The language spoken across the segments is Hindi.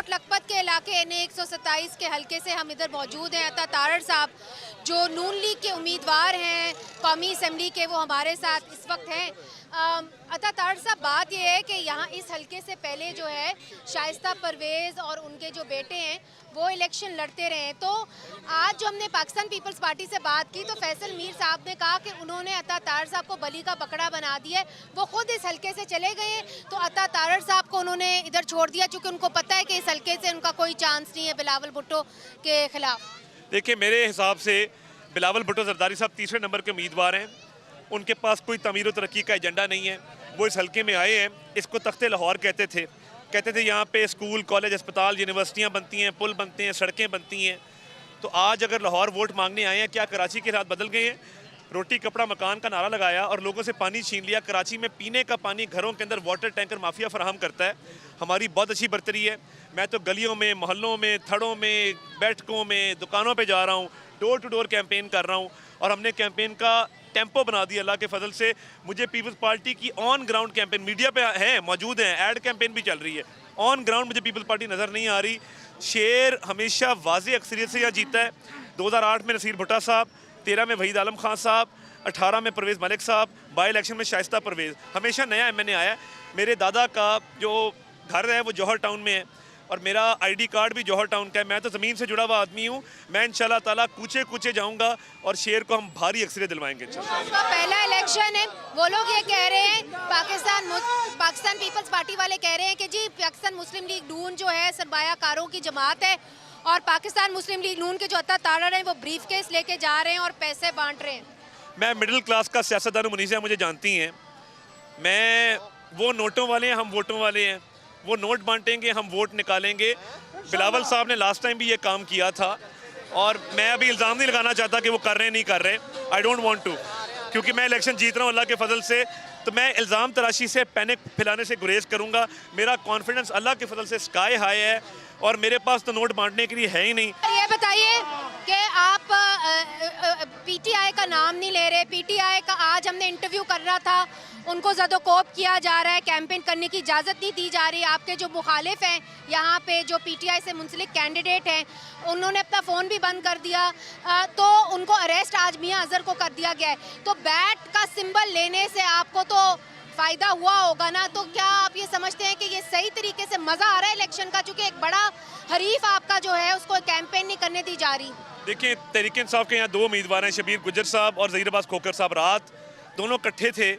कोट लखपत के इलाके N127 के हलके से हम इधर मौजूद हैं। अता तारड़ साहब जो नून लीग के उम्मीदवार हैं कौमी असम्बली के, वो हमारे साथ इस वक्त हैं। अता तारड़ साहब, बात यह है कि यहाँ इस हलके से पहले जो है शाइस्ता परवेज़ और उनके जो बेटे हैं वो इलेक्शन लड़ते रहे हैं। तो आज जो हमने पाकिस्तान पीपल्स पार्टी से बात की तो फैसल मीर साहब ने कहा कि उन्होंने अता तारड़ साहब को बली का बकरा बना दिया है। वो खुद इस हलके से चले गए हैं, तो अता तारड़ साहब को उन्होंने इधर छोड़ दिया क्योंकि उनको पता है कि इस हलके से उनका कोई चांस नहीं है बिलावल भुट्टो के खिलाफ। देखिए, मेरे हिसाब से बिलावल भुट्टो जरदारी साहब तीसरे नंबर के उम्मीदवार हैं। उनके पास कोई तमीर व तरक्की का एजेंडा नहीं है। वो इस हलके में आए हैं, इसको तख्ते लाहौर कहते थे यहाँ पे स्कूल, कॉलेज, अस्पताल, यूनिवर्सिटियाँ बनती हैं, पुल बनते हैं, सड़कें बनती हैं। तो आज अगर लाहौर वोट मांगने आए हैं, क्या कराची के हालात बदल गए हैं? रोटी कपड़ा मकान का नारा लगाया और लोगों से पानी छीन लिया। कराची में पीने का पानी घरों के अंदर वाटर टैंकर माफिया फराहम करता है। हमारी बहुत अच्छी बर्तरी है। मैं तो गलियों में, मोहल्लों में, थड़ों में, बैठकों में, दुकानों पे जा रहा हूँ, डोर टू डोर कैंपेन कर रहा हूँ और हमने कैंपेन का टेम्पो बना दिया अल्लाह के फजल से। मुझे पीपल्स पार्टी की ऑन ग्राउंड कैंपेन, मीडिया पे है, मौजूद हैं, ऐड कैंपेन भी चल रही है, ऑन ग्राउंड मुझे पीपल्स पार्टी नज़र नहीं आ रही। शेर हमेशा वाज़ेह अक्सरियत से यहाँ जीता है। 2008 में नसीर भुट्टा साहब, 13 में वहीद आलम खान साहब, 18 में परवेज़ मलिक साहब, बाई इलेक्शन में शाइस्ता परवेज़। हमेशा नया MNA आया। मेरे दादा का जो घर है वो जौहर टाउन में है और मेरा ID कार्ड भी जौहर टाउन का है। मैं तो ज़मीन से जुड़ा हुआ आदमी हूँ। मैं इंशाल्लाह ताला कूचे कूचे जाऊँगा और शेर को हम भारी अक्सरियत दिलवाएंगे। पहला इलेक्शन है, वो लोग ये कह रहे हैं, पाकिस्तान पीपल्स पार्टी वाले कह रहे हैं कि जी पाकिस्तान मुस्लिम लीग नून जो है सरमायाकारों की जमात है और पाकिस्तान मुस्लिम लीग नून के जो अता तारड़ हैं वो ब्रीफ केस लेके जा रहे हैं और पैसे बांट रहे हैं। मैं मिडिल क्लास का सियासतदान मुनीसा, मुझे जानती हैं। मैं वो नोटों वाले हैं, हम वोटों वाले हैं। वो नोट बांटेंगे, हम वोट निकालेंगे। बिलावल साहब ने लास्ट टाइम भी ये काम किया था और मैं अभी इल्ज़ाम नहीं लगाना चाहता कि वो कर रहे नहीं कर रहे। आई डोंट वांट टू, क्योंकि मैं इलेक्शन जीत रहा हूँ अल्लाह के फजल से। तो मैं इल्ज़ाम तराशी से, पैनिक फैलाने से गुरेज करूँगा। मेरा कॉन्फिडेंस अल्लाह के फजल से स्काई हाई है और मेरे पास तो नोट बांटने के लिए है ही नहीं। ये बताइए कि आप PTI का नाम नहीं ले रहे। PTI का आज हमने इंटरव्यू कर रहा था, उनको ज़दोकोप किया जा रहा है, कैंपेन करने की इजाज़त नहीं दी जा रही। आपके जो मुखालिफ हैं यहाँ पे, जो PTI से मुंसलिक कैंडिडेट हैं, उन्होंने अपना फ़ोन भी बंद कर दिया। तो उनको अरेस्ट आज मियां अजहर को कर दिया गया है। तो बैट का सिंबल लेने से आपको तो फ़ायदा हुआ होगा ना? तो क्या आप ये समझते हैं कि ये सही तरीके से मज़ा आ रहा है इलेक्शन का, चूँकि एक बड़ा हरीफ आपका जो है उसको कैंपेन नहीं करने दी जा रही? देखिए, तहरीक इंसाफ के यहाँ 2 उम्मीदवार हैं, शबीर गुज्जर साहब और ज़हीर अब्बास खोखर साहब। रात दोनों इकट्ठे थे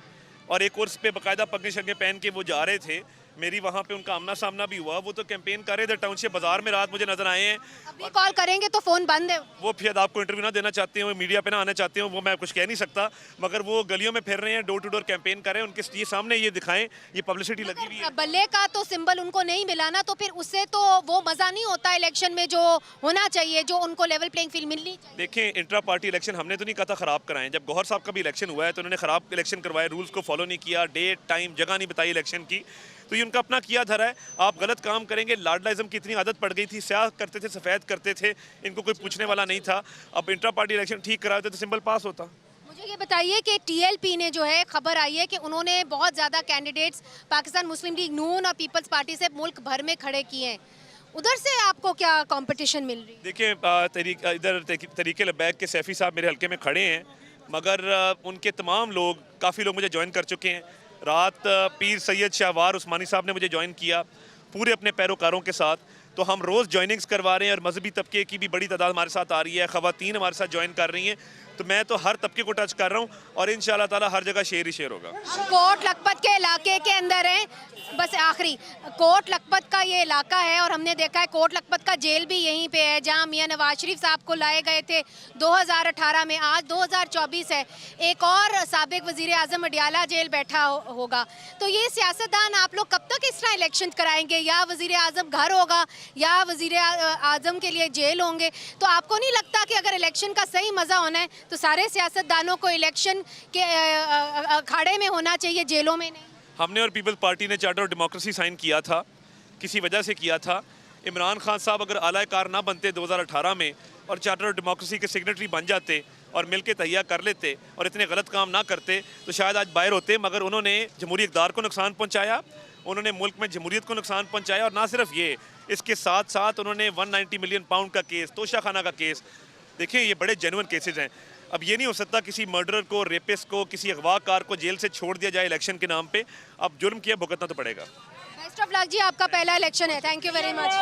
और एक कोर्स पे बाकायदा पगड़ी शगड़ी पहन के वो जा रहे थे। मेरी वहाँ पे उनका आमना सामना भी हुआ। वो तो कैंपेन कर रहे थे टाउनशिप बाजार में, रात मुझे नजर आए हैं। अभी कॉल करेंगे तो फ़ोन बंद है। वो फिर आपको इंटरव्यू ना देना चाहते हो, मीडिया पे ना आना चाहते हो, वो मैं कुछ कह नहीं सकता, मगर वो गलियों में फिर रहे हैं, डोर टू डोर कैंपेन कर रहे हैं। उनके ये सामने ये दिखाएं, ये पब्लिसिटी लगी हुई है। बल्ले का तो सिंबल उनको नहीं मिला ना, तो फिर उससे तो वो मज़ा नहीं होता इलेक्शन में जो होना चाहिए, जो उनको लेवल प्लेइंग फील्ड मिलनी चाहिए। देखिए, इंट्रा पार्टी इलेक्शन हमने तो नहीं कहा था ख़राब कराएं। जब गौहर साहब का भी इलेक्शन हुआ है तो उन्होंने ख़राब इलेक्शन करवाए, रूल्स को फॉलो नहीं किया, डेट टाइम जगह नहीं बताई इलेक्शन की। तो ये उनका अपना किया धरा है। आप गलत काम करेंगे। लाडलाइज्म की इतनी आदत पड़ गई थी, स्याह करते थे, सफ़ेद करते थे, इनको कोई पूछने वाला नहीं था। अब इंट्रा पार्टी इलेक्शन ठीक करा देते तो सिंबल पास होता। मुझे ये बताइए कि TLP ने जो है, खबर आई है कि उन्होंने बहुत ज़्यादा कैंडिडेट्स पाकिस्तान मुस्लिम लीग नून और पीपल्स पार्टी से मुल्क भर में खड़े किए हैं। उधर से आपको क्या कंपटीशन मिल रही है? देखिए, इधर तरीके लबैक के सैफ़ी साहब मेरे हल्के में खड़े हैं, मगर उनके तमाम लोग, काफ़ी लोग मुझे ज्वाइन कर चुके हैं। रात पीर सैयद शाहवार उस्मानी साहब ने मुझे ज्वाइन किया पूरे अपने पैरोकारों के साथ। तो हम रोज़ ज्वाइनिंग्स करवा रहे हैं और मजहबी तबके की भी बड़ी तादाद हमारे साथ आ रही है, ख़वातीन हमारे साथ ज्वाइन कर रही हैं। तो मैं तो हर तबके को टच कर रहा हूँ और इंशाल्लाह ताला हर जगह शेर ही शेर होगा। कोट लखपत के इलाके के अंदर है, बस आखिरी कोट लखपत का ये इलाका है और हमने देखा है कोट लखपत का जेल भी यहीं पे है, जहाँ मियां नवाज शरीफ साहब को लाए गए थे 2018 में। आज 2024 है, एक और साबिक वजीर आजम अडियाला जेल बैठा होगा। तो ये सियासतदान आप लोग कब तक इस तरह इलेक्शन कराएंगे? या वजीर आजम घर होगा या वजीर आजम के लिए जेल होंगे? तो आपको नहीं लगता कि अगर इलेक्शन का सही मज़ा होना है तो सारे सियासतदानों को इलेक्शन के अखाड़े में होना चाहिए, जेलों में नहीं? हमने और पीपल्स पार्टी ने चार्टर ऑफ डेमोक्रेसी साइन किया था, किसी वजह से किया था। इमरान खान साहब अगर आला कार ना बनते 2018 में और चार्टर ऑफ डेमोक्रेसी के सेक्रेटरी बन जाते और मिलके तहिया कर लेते और इतने गलत काम ना करते तो शायद आज बाहर होते। मगर उन्होंने जमहूरी इक़्तिदार को नुकसान पहुँचाया, उन्होंने मुल्क में जमहूरियत को नुकसान पहुँचाया और ना सिर्फ ये इसके साथ साथ उन्होंने 190 मिलियन पाउंड का केस, तोशा खाना का केस, देखें ये बड़े जेन्युइन केसेस हैं। अब ये नहीं हो सकता किसी मर्डरर को, रेपिस्ट को, किसी अगवाकार को जेल से छोड़ दिया जाए इलेक्शन के नाम पे। अब जुर्म किया भुगतना तो पड़ेगा। बेस्ट ऑफ लक जी, आपका पहला इलेक्शन है। Thank you very much.